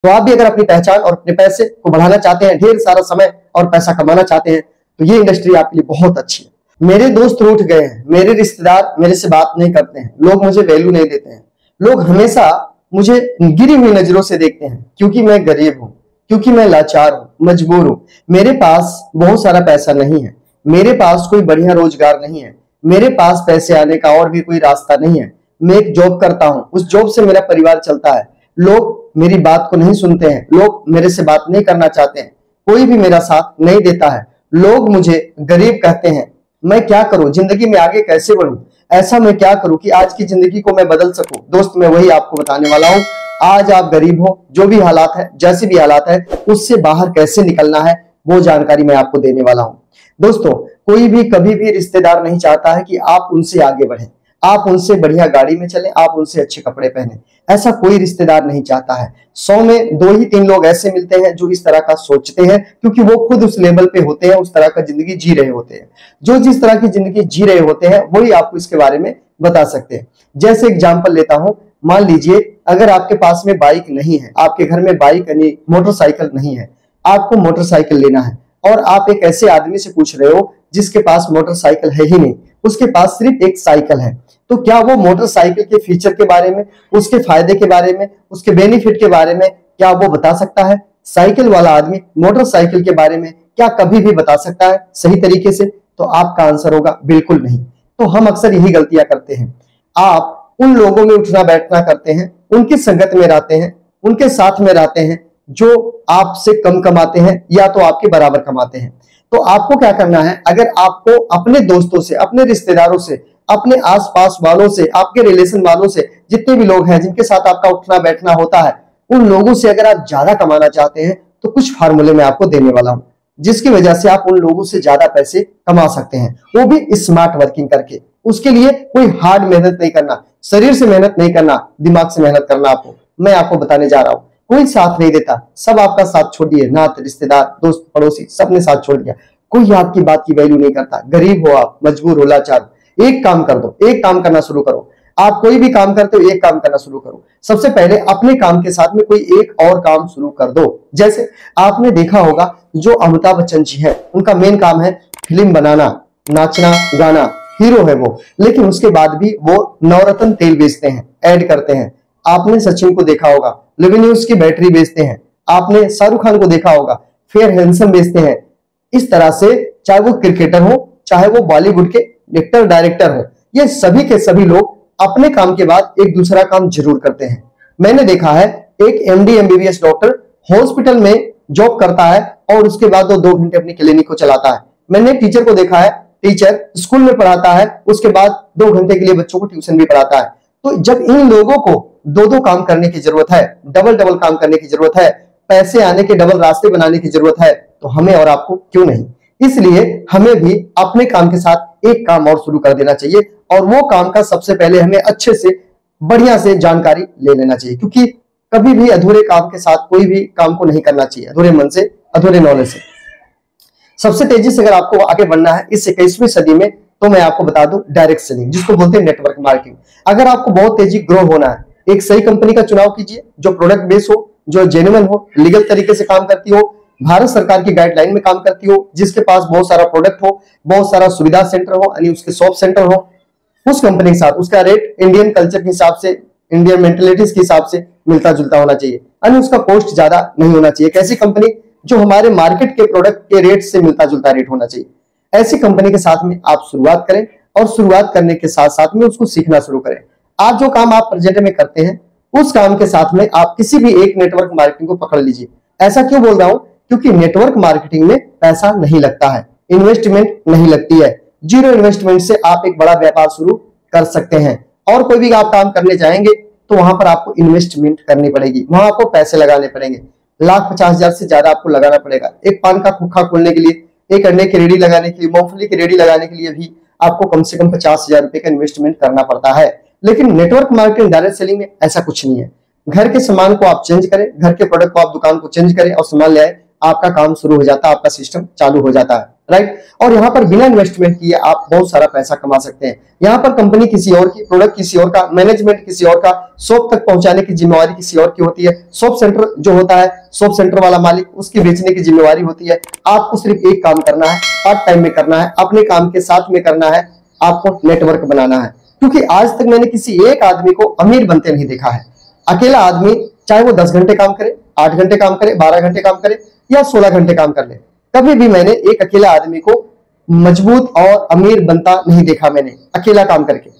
तो आप भी अगर अपनी पहचान और अपने पैसे को बढ़ाना चाहते हैं, ढेर सारा समय और पैसा कमाना चाहते हैं, तो ये इंडस्ट्री आपके लिए बहुत अच्छी है। मेरे दोस्त रूठ गए हैं, मेरे रिश्तेदार मेरे से बात नहीं करते हैं, लोग मुझे वैल्यू नहीं देते हैं, लोग हमेशा मुझे गिरी हुई नजरों से देखते हैं, क्योंकि मैं गरीब हूं, क्योंकि मैं लाचार हूं, मजबूर हूं, मेरे पास बहुत सारा पैसा नहीं है, मेरे पास कोई बढ़िया रोजगार नहीं है, मेरे पास पैसे आने का और भी कोई रास्ता नहीं है, मैं एक जॉब करता हूं, उस जॉब से मेरा परिवार चलता है, लोग मेरी बात को नहीं सुनते हैं, लोग मेरे से बात नहीं करना चाहते हैं, कोई भी मेरा साथ नहीं देता है, लोग मुझे गरीब कहते हैं, मैं क्या करूं, जिंदगी में आगे कैसे बढ़ूं, ऐसा मैं क्या करूं कि आज की जिंदगी को मैं बदल सकूं। दोस्त मैं वही आपको बताने वाला हूं। आज आप गरीब हो, जो भी हालात है, जैसे भी हालात है, उससे बाहर कैसे निकलना है, वो जानकारी मैं आपको देने वाला हूं। दोस्तों, कोई भी कभी भी रिश्तेदार नहीं चाहता है कि आप उनसे आगे बढ़ें, आप उनसे बढ़िया गाड़ी में चलें, आप उनसे अच्छे कपड़े पहने, ऐसा कोई रिश्तेदार नहीं चाहता है। 100 में 2 ही 3 लोग ऐसे मिलते हैं जो इस तरह का सोचते हैं, क्योंकि वो खुद उस लेवल पे होते हैं, उस तरह का जिंदगी जी रहे होते हैं। जो जिस तरह की जिंदगी जी रहे होते हैं वही आपको इसके बारे में बता सकते हैं। जैसे एग्जाम्पल लेता हूं, मान लीजिए अगर आपके पास में बाइक नहीं है, आपके घर में बाइक यानी मोटरसाइकिल नहीं है, आपको मोटरसाइकिल लेना है और आप एक ऐसे आदमी से पूछ रहे हो जिसके पास मोटरसाइकिल है ही नहीं, उसके पास सिर्फ एक साइकिल है, तो क्या वो मोटरसाइकिल के फीचर के बारे में, उसके फायदे के बारे में, उसके बेनिफिट के बारे में क्या वो बता सकता है? साइकिल वाला आदमी मोटरसाइकिल के बारे में क्या कभी भी बता सकता है सही तरीके से? तो आपका आंसर होगा बिल्कुल नहीं। तो हम अक्सर यही गलतियां करते हैं। आप उन लोगों में उठना बैठना करते हैं, उनकी संगत में रहते हैं, उनके साथ में रहते हैं जो आपसे कम कमाते हैं या तो आपके बराबर कमाते हैं। तो आपको क्या करना है, अगर आपको अपने दोस्तों से, अपने रिश्तेदारों से, अपने आसपास वालों से, आपके रिलेशन वालों से, जितने भी लोग हैं जिनके साथ आपका उठना बैठना होता है, उन लोगों से अगर आप ज्यादा कमाना चाहते हैं तो कुछ फार्मूले मैं आपको देने वाला हूं, जिसकी वजह से आप उन लोगों से ज्यादा पैसे कमा सकते हैं, वो भी स्मार्ट वर्किंग करके। उसके लिए कोई हार्ड मेहनत नहीं करना, शरीर से मेहनत नहीं करना, दिमाग से मेहनत करना। मैं आपको बताने जा रहा हूं, कोई साथ नहीं देता, सब आपका साथ छोड़ दिए, नात रिश्तेदार दोस्त पड़ोसी सबने साथ छोड़ दिया, कोई आपकी बात की वैल्यू नहीं करता। गरीब हो आप, मजबूर हो, लाचार, एक काम कर दो, एक काम करना शुरू करो। आप कोई भी काम करते हो, एक काम करना शुरू करो। सबसे पहले अपने काम के साथ में कोई एक और काम शुरू कर दो। जैसे आपने देखा होगा जो अमिताभ बच्चन जी है, उनका मेन काम है फिल्म बनाना, नाचना गाना, हीरो है वो, लेकिन उसके बाद भी वो नवरत्न तेल बेचते हैं, ऐड करते हैं। आपने सचिन को देखा होगा, लिविन्यूज की बैटरी बेचते हैं। आपने शाहरुख खान को देखा होगा, फेयर हैंडसम बेचते हैं। इस तरह से चाहे वो क्रिकेटर हो, चाहे वो बॉलीवुड के एक्टर डायरेक्टर हो, ये सभी के सभी लोग अपने काम के बाद एक दूसरा काम जरूर करते हैं। मैंने देखा है एक एमडी एमबीबीएस डॉक्टर हॉस्पिटल में जॉब करता है और उसके बाद वो 2 घंटे अपनी क्लिनिक को चलाता है। मैंने टीचर को देखा है, टीचर स्कूल में पढ़ाता है, उसके बाद 2 घंटे के लिए बच्चों को ट्यूशन भी पढ़ाता है। तो जब इन लोगों को 2-2 काम करने की जरूरत है, डबल डबल काम करने की जरूरत है, पैसे आने के डबल रास्ते बनाने की जरूरत है, तो हमें और आपको क्यों नहीं? इसलिए हमें भी अपने काम के साथ एक काम और शुरू कर देना चाहिए, और वो काम का सबसे पहले हमें अच्छे से बढ़िया से जानकारी ले लेना चाहिए, क्योंकि कभी भी अधूरे काम के साथ कोई भी काम को नहीं करना चाहिए, अधूरे मन से, अधूरे नॉलेज से। सबसे तेजी से अगर आपको आगे बढ़ना है इस 21वीं सदी में, तो मैं आपको बता दूं डायरेक्ट सेलिंग, जिसको बोलते हैं नेटवर्क मार्केटिंग। अगर आपको बहुत तेजी ग्रो होना है, एक सही कंपनी का चुनाव कीजिए जो प्रोडक्ट बेस हो, जो जेन्युइन हो, लीगल तरीके से काम करती हो, भारत सरकार की गाइडलाइन में काम करती हो, जिसके पास बहुत सारा प्रोडक्ट हो, बहुत सारा सुविधा सेंटर हो, यानी उसके शॉप सेंटर हो, उस कंपनी के साथ उसका रेट इंडियन कल्चर के हिसाब से, इंडियन मेंटेलिटीज के हिसाब से मिलता जुलता होना चाहिए, यानी उसका कॉस्ट ज्यादा नहीं होना चाहिए। कैसी कंपनी? जो हमारे मार्केट के प्रोडक्ट के रेट से मिलता जुलता रेट होना चाहिए। ऐसी कंपनी के साथ में आप शुरुआत करें, और शुरुआत करने के साथ साथ में उसको सीखना शुरू करें। आज जो काम आप प्रेजेंट में करते हैं, उस काम के साथ में आप किसी भी एक नेटवर्क मार्केटिंग को पकड़ लीजिए। ऐसा क्यों बोल रहा हूं? क्योंकि नेटवर्क मार्केटिंग में पैसा नहीं लगता है, इन्वेस्टमेंट नहीं लगती है। 0 इन्वेस्टमेंट से आप एक बड़ा व्यापार शुरू कर सकते हैं। और कोई भी आप काम करने जाएंगे तो वहां पर आपको इन्वेस्टमेंट करनी पड़ेगी, वहां आपको पैसे लगाने पड़ेंगे, 1,50,000 से ज्यादा आपको लगाना पड़ेगा। एक पान का खोखा खोलने के लिए, एक अंडे की रेडी लगाने के लिए, मूंगफली की रेडी लगाने के लिए भी आपको कम से कम 50,000 रुपए का इन्वेस्टमेंट करना पड़ता है। लेकिन नेटवर्क मार्केटिंग, डायरेक्ट सेलिंग में ऐसा कुछ नहीं है। घर के सामान को आप चेंज करें, घर के प्रोडक्ट को आप दुकान को चेंज करें और सामान ले आए, आपका काम शुरू हो जाता है, आपका सिस्टम चालू हो जाता है। राइट। और यहाँ पर बिना इन्वेस्टमेंट किए आप बहुत सारा पैसा कमा सकते हैं। यहाँ पर कंपनी किसी और की, प्रोडक्ट किसी और का, मैनेजमेंट किसी और का, शॉप तक पहुंचाने की जिम्मेवारी किसी और की होती है। शॉप सेंटर जो होता है, शॉप सेंटर वाला मालिक, उसकी बेचने की जिम्मेवारी होती है। आपको सिर्फ एक काम करना है, पार्ट टाइम में करना है, अपने काम के साथ में करना है, आपको नेटवर्क बनाना है। क्योंकि आज तक मैंने किसी एक आदमी को अमीर बनते नहीं देखा है। अकेला आदमी चाहे वो 10 घंटे काम करे, 8 घंटे काम करे, 12 घंटे काम करे या 16 घंटे काम कर ले, कभी भी मैंने एक अकेला आदमी को मजबूत और अमीर बनता नहीं देखा मैंने अकेला काम करके।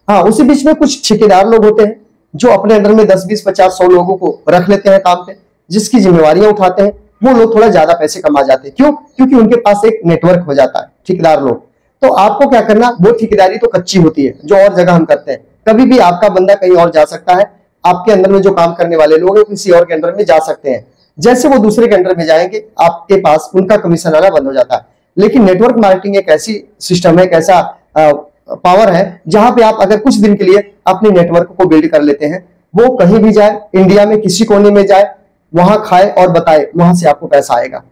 हाँ, उसी बीच में कुछ ठेकेदार लोग होते हैं जो अपने अंडर में 10, 20, 50, 100 लोगों को रख लेते हैं काम पे, जिसकी जिम्मेवारियां उठाते हैं। वो लोग थोड़ा ज्यादा पैसे कमा जाते हैं। क्यों? क्योंकि उनके पास एक नेटवर्क हो जाता है, ठेकेदार लोग। तो आपको क्या करना, वो ठेकेदारी तो कच्ची होती है जो और जगह हम करते हैं। कभी भी आपका बंदा कहीं और जा सकता है, आपके अंदर में जो काम करने वाले लोग हैं किसी और के अंडर में जा सकते हैं। जैसे वो दूसरे के अंडर में जाएंगे, आपके पास उनका कमीशन आना बंद हो जाता है। लेकिन नेटवर्क मार्केटिंग एक ऐसी सिस्टम है, एक ऐसा पावर है जहां पे आप अगर कुछ दिन के लिए अपने नेटवर्क को बिल्ड कर लेते हैं, वो कहीं भी जाए, इंडिया में किसी कोने में जाए, वहां खाए और बताए, वहां से आपको पैसा आएगा।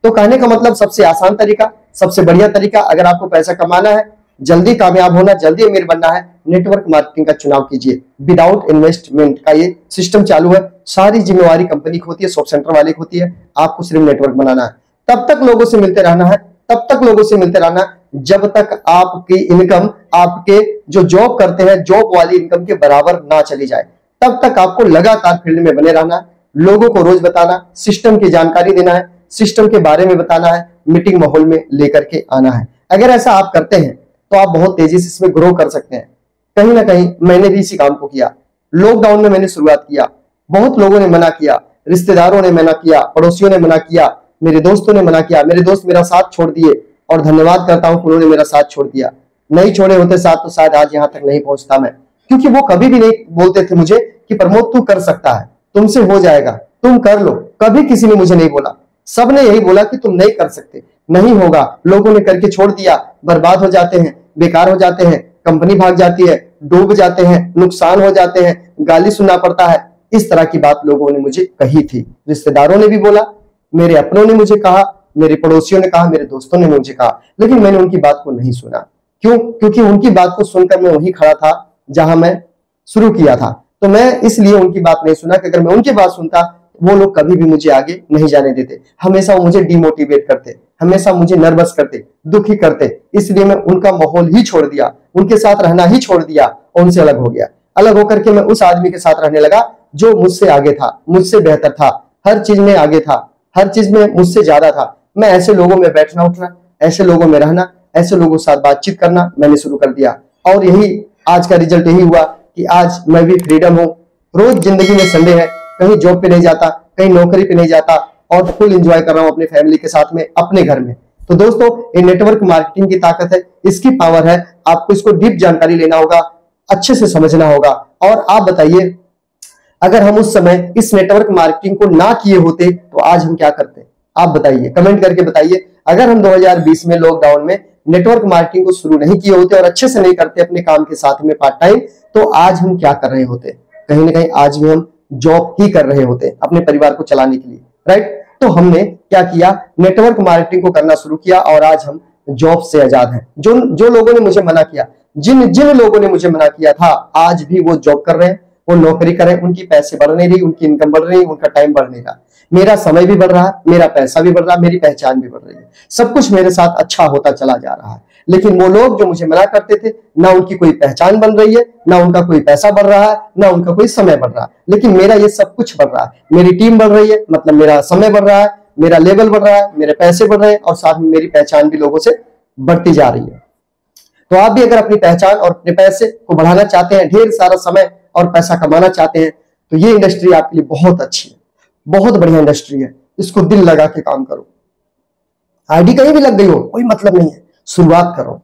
तो कहने का मतलब सबसे आसान तरीका, सबसे बढ़िया तरीका, अगर आपको पैसा कमाना है, जल्दी कामयाब होना, जल्दी अमीर बनना है, नेटवर्क मार्केटिंग का चुनाव कीजिए। विदाउट इन्वेस्टमेंट का ये सिस्टम चालू है। सारी जिम्मेवारी कंपनी की होती है, शॉप सेंटर वाले की होती है। आपको सिर्फ नेटवर्क बनाना है। तब तक लोगों से मिलते रहना है, तब तक लोगों से मिलते रहना है जब तक आपकी इनकम, आपके जो जॉब करते हैं, जॉब वाली इनकम के बराबर ना चली जाए। तब तक आपको लगातार फील्ड में बने रहना है, लोगों को रोज बताना, सिस्टम की जानकारी देना है, सिस्टम के बारे में बताना है, मीटिंग माहौल में लेकर के आना है। अगर ऐसा आप करते हैं तो आप बहुत तेजी से इसमें ग्रो कर सकते हैं। कहीं ना कहीं मैंने भी इसी काम को किया। लॉकडाउन में मैंने शुरुआत किया, बहुत लोगों ने मना किया, रिश्तेदारों ने मना किया, पड़ोसियों ने मना किया, मेरे दोस्तों ने मना किया। मेरे दोस्त मेरा साथ छोड़ दिए और धन्यवाद करता हूं कि उन्होंने मेरा साथ छोड़ दिया। नहीं छोड़े होते साथ तो शायद आज यहां तक नहीं पहुंचता मैं। क्योंकि वो कभी भी नहीं बोलते थे मुझे कि प्रमोद तू कर सकता है, तुमसे हो जाएगा, तुम कर लो। कभी किसी ने मुझे नहीं बोला। सबने यही बोला कि तुम नहीं कर सकते, नहीं होगा। लोगों ने करके छोड़ दिया, बर्बाद हो जाते हैं, बेकार हो जाते हैं, कंपनी भाग जाती है, डूब जाते हैं, नुकसान हो जाते हैं, गाली सुनना पड़ता है। इस तरह की बात लोगों ने मुझे कही थी। रिश्तेदारों ने भी बोला, मेरे अपनों ने मुझे कहा, मेरे पड़ोसियों ने कहा, मेरे दोस्तों ने मुझे कहा, लेकिन मैंने उनकी बात को नहीं सुना। क्यों? क्योंकि उनकी बात को सुनकर मैं वहीं खड़ा था जहां मैं शुरू किया था। तो मैं इसलिए उनकी बात नहीं सुना कि अगर मैं उनकी बात सुनता, वो लोग कभी भी मुझे आगे नहीं जाने देते। हमेशा वो मुझे डिमोटिवेट करते, हमेशा मुझे नर्वस करते, दुखी करते। इसलिए मैं उनका माहौल ही छोड़ दिया, उनके साथ रहना ही छोड़ दिया और उनसे अलग हो गया। अलग होकर के मैं उस आदमी के साथ रहने लगा जो मुझसे आगे था, मुझसे बेहतर था, हर चीज में आगे था, हर चीज में मुझसे ज्यादा था। मैं ऐसे लोगों में बैठना उठना, ऐसे लोगों में रहना, ऐसे लोगों के साथ बातचीत करना मैंने शुरू कर दिया। और यही आज का रिजल्ट यही हुआ कि आज मैं भी फ्रीडम हूं। रोज जिंदगी में संडे है, कहीं जॉब पे नहीं जाता, कहीं नौकरी पे नहीं जाता और फुल एंजॉय कर रहा हूं अपने फैमिली के साथ में, अपने घर में। तो दोस्तों, ये नेटवर्क मार्केटिंग की ताकत है, इसकी पावर है। आपको इसको डीप जानकारी लेना होगा, अच्छे से समझना होगा। और आप बताइए, अगर हम उस समय इस नेटवर्क मार्केटिंग को ना किए होते तो आज हम क्या करते? आप बताइए, कमेंट करके बताइए। अगर हम 2020 में लॉकडाउन में नेटवर्क मार्केटिंग को शुरू नहीं किए होते और अच्छे से नहीं करते अपने काम के साथ में पार्ट टाइम, तो आज हम क्या कर रहे होते? कहीं ना कहीं आज भी हम जॉब ही कर रहे होते अपने परिवार को चलाने के लिए, राइट। तो हमने क्या किया, नेटवर्क मार्केटिंग को करना शुरू किया और आज हम जॉब से आजाद हैं। जो लोगों ने मुझे मना किया, जिन लोगों ने मुझे मना किया था, आज भी वो जॉब कर रहे हैं, वो नौकरी कर रहे हैं, उनकी पैसे बढ़ नहीं रही, उनकी इनकम बढ़ रही, उनका टाइम बढ़ नहीं रहा, मेरा समय भी बढ़ रहा है, मेरा पैसा भी बढ़ रहा है, मेरी पहचान भी बढ़ रही है, सब कुछ मेरे साथ अच्छा होता चला जा रहा है। लेकिन वो लोग जो मुझे मना करते थे, ना उनकी कोई पहचान बन रही है, ना उनका कोई पैसा बढ़ रहा है, ना उनका कोई समय बढ़ रहा है, लेकिन मेरा ये सब कुछ बढ़ रहा है। मेरी टीम बढ़ रही है, मतलब मेरा समय बढ़ रहा है, मेरा लेवल बढ़ रहा है, मेरे पैसे बढ़ रहे हैं और साथ में मेरी पहचान भी लोगों से बढ़ती जा रही है। तो आप भी अगर अपनी पहचान और अपने पैसे को बढ़ाना चाहते हैं, ढेर सारा समय और पैसा कमाना चाहते हैं, तो ये इंडस्ट्री आपके लिए बहुत अच्छी है, बहुत बढ़िया इंडस्ट्री है। इसको दिल लगा के काम करो। आईडी कहीं भी लग गई हो कोई मतलब नहीं है, शुरुआत करो,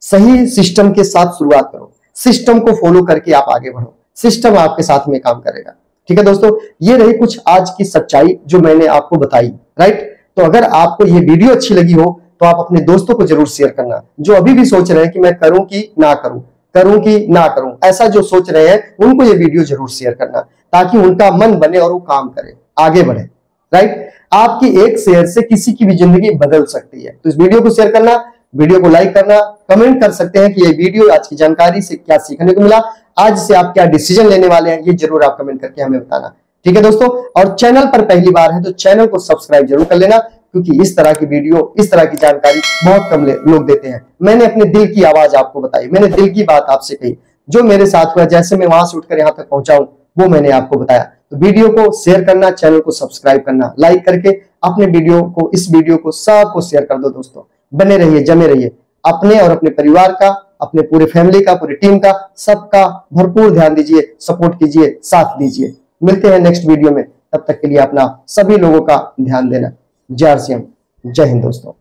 सही सिस्टम के साथ शुरुआत करो, सिस्टम को फॉलो करके आप आगे बढ़ो, सिस्टम आपके साथ में काम करेगा। ठीक है दोस्तों, ये रही कुछ आज की सच्चाई जो मैंने आपको बताई, राइट। तो अगर आपको ये वीडियो अच्छी लगी हो तो आप अपने दोस्तों को जरूर शेयर करना, जो अभी भी सोच रहे हैं कि मैं करूं कि ना करूं, करूं कि ना करूं, ऐसा जो सोच रहे हैं उनको ये वीडियो जरूर शेयर करना, ताकि उनका मन बने और वो काम करे, आगे बढ़े। राइट। आपकी एक शेयर से किसी की भी जिंदगी बदल सकती है। तो इस वीडियो को शेयर करना, वीडियो को लाइक करना, कमेंट कर सकते हैं कि ये वीडियो आज की जानकारी से क्या सीखने को मिला, आज से आप क्या डिसीजन लेने वाले हैं, ये जरूर आप कमेंट करके हमें बताना। ठीक है दोस्तों, और चैनल पर पहली बार है तो चैनल को सब्सक्राइब जरूर कर लेना, क्योंकि इस तरह की वीडियो, इस तरह की जानकारी बहुत कम लोग देते हैं। मैंने अपने दिल की आवाज आपको बताई, मैंने दिल की बात आपसे कही, जो मेरे साथ हुआ, जैसे मैं वहां से उठकर यहाँ तक पहुंचा हूं, वो मैंने आपको बताया। तो वीडियो को शेयर करना, चैनल को सब्सक्राइब करना, लाइक करके अपने वीडियो को, इस वीडियो को सबको शेयर कर दो दोस्तों। बने रहिए, जमे रहिए, अपने और अपने परिवार का, अपने पूरे फैमिली का, पूरी टीम का, सबका भरपूर ध्यान दीजिए, सपोर्ट कीजिए, साथ दीजिए। मिलते हैं नेक्स्ट वीडियो में, तब तक के लिए अपना सभी लोगों का ध्यान देना। जय श्री राम, जय हिंद दोस्तों।